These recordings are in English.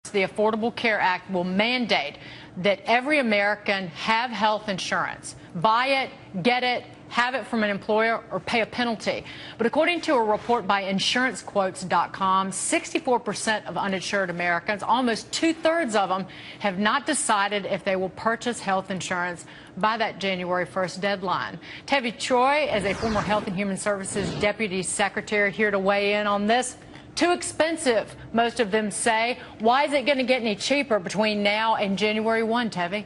The Affordable Care Act will mandate that every American have health insurance. Buy it, get it, have it from an employer, or pay a penalty. But according to a report by InsuranceQuotes.com, 64% of uninsured Americans, almost two-thirds of them, have not decided if they will purchase health insurance by that January 1st deadline. Tevi Troy, as a former Health and Human Services Deputy Secretary, here to weigh in on this. Too expensive, most of them say. Why is it going to get any cheaper between now and January 1, Tevi?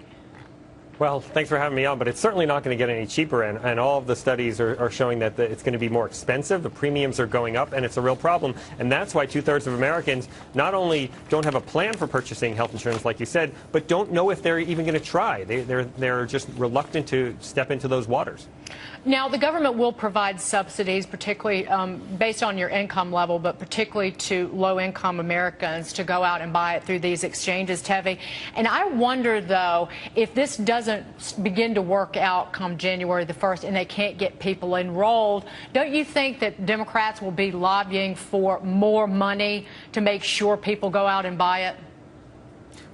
Well, thanks for having me on, but it's certainly not going to get any cheaper, and all of the studies are showing that it's going to be more expensive. The premiums are going up, and it's a real problem, and that's why two-thirds of Americans not only don't have a plan for purchasing health insurance, like you said, but don't know if they're even going to try. They're just reluctant to step into those waters. Now, the government will provide subsidies, particularly based on your income level, but particularly to low-income Americans to go out and buy it through these exchanges, Tevi. And I wonder, though, if this doesn't begin to work out come January the 1st and they can't get people enrolled, don't you think that Democrats will be lobbying for more money to make sure people go out and buy it?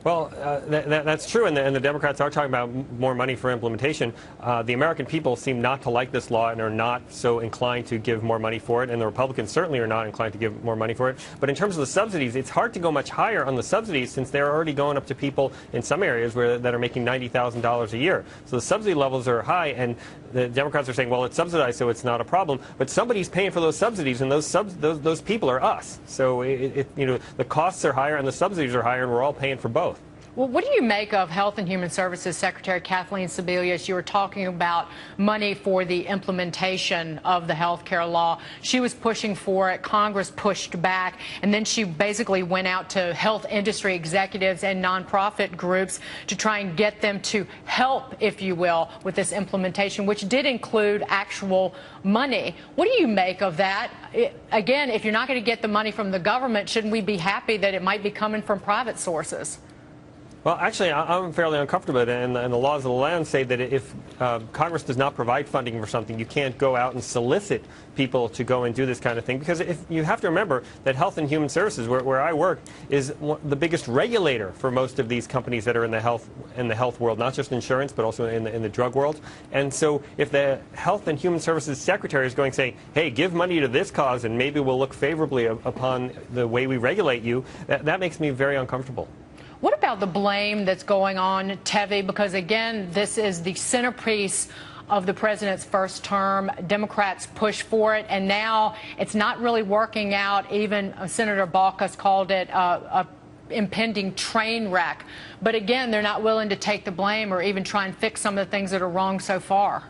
Well, that's true, and the Democrats are talking about more money for implementation. The American people seem not to like this law and are not so inclined to give more money for it, and the Republicans certainly are not inclined to give more money for it. But in terms of the subsidies, it's hard to go much higher on the subsidies since they're already going up to people in some areas that are making $90,000 a year. So the subsidy levels are high, and the Democrats are saying, well, it's subsidized, so it's not a problem. But somebody's paying for those subsidies, and those people are us. So the costs are higher and the subsidies are higher, and we're all paying for both. Well, what do you make of Health and Human Services Secretary Kathleen Sebelius? You were talking about money for the implementation of the health care law. She was pushing for it. Congress pushed back. And then she basically went out to health industry executives and nonprofit groups to try and get them to help, if you will, with this implementation, which did include actual money. What do you make of that? Again, if you're not going to get the money from the government, shouldn't we be happy that it might be coming from private sources? Well, actually, I'm fairly uncomfortable with it, and the laws of the land say that if Congress does not provide funding for something, you can't go out and solicit people to go and do this kind of thing, because if you have to remember that Health and Human Services, where I work, is the biggest regulator for most of these companies that are in the health world, not just insurance, but also in the drug world. And so if the Health and Human Services Secretary is going to say, hey, give money to this cause, and maybe we'll look favorably upon the way we regulate you, that makes me very uncomfortable. What about the blame that's going on, Tevi? Because, again, this is the centerpiece of the president's first term. Democrats push for it, and now it's not really working out. Even Senator Baucus called it a impending train wreck. But, again, they're not willing to take the blame or even try and fix some of the things that are wrong so far.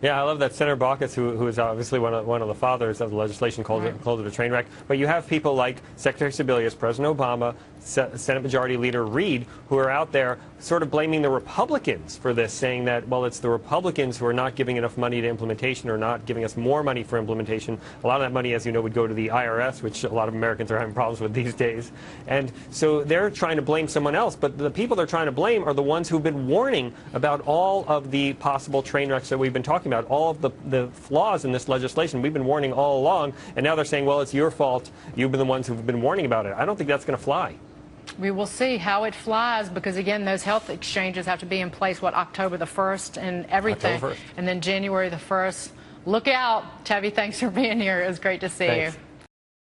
Yeah, I love that Senator Baucus, who is obviously one of the fathers of the legislation, called it a train wreck. But you have people like Secretary Sebelius, President Obama, Senate Majority Leader Reid, who are out there sort of blaming the Republicans for this, saying that, well, it's the Republicans who are not giving enough money to implementation or not giving us more money for implementation. A lot of that money, as you know, would go to the IRS, which a lot of Americans are having problems with these days. And so they're trying to blame someone else. But the people they're trying to blame are the ones who've been warning about all of the possible train wrecks that we've been talking about, all of the flaws in this legislation. We've been warning all along, and now they're saying, well, it's your fault. You've been the ones who've been warning about it. I don't think that's going to fly. We will see how it flies, because, again, those health exchanges have to be in place, October the 1st and everything. October 1st. And then January the 1st. Look out. Tevi, thanks for being here. It was great to see you.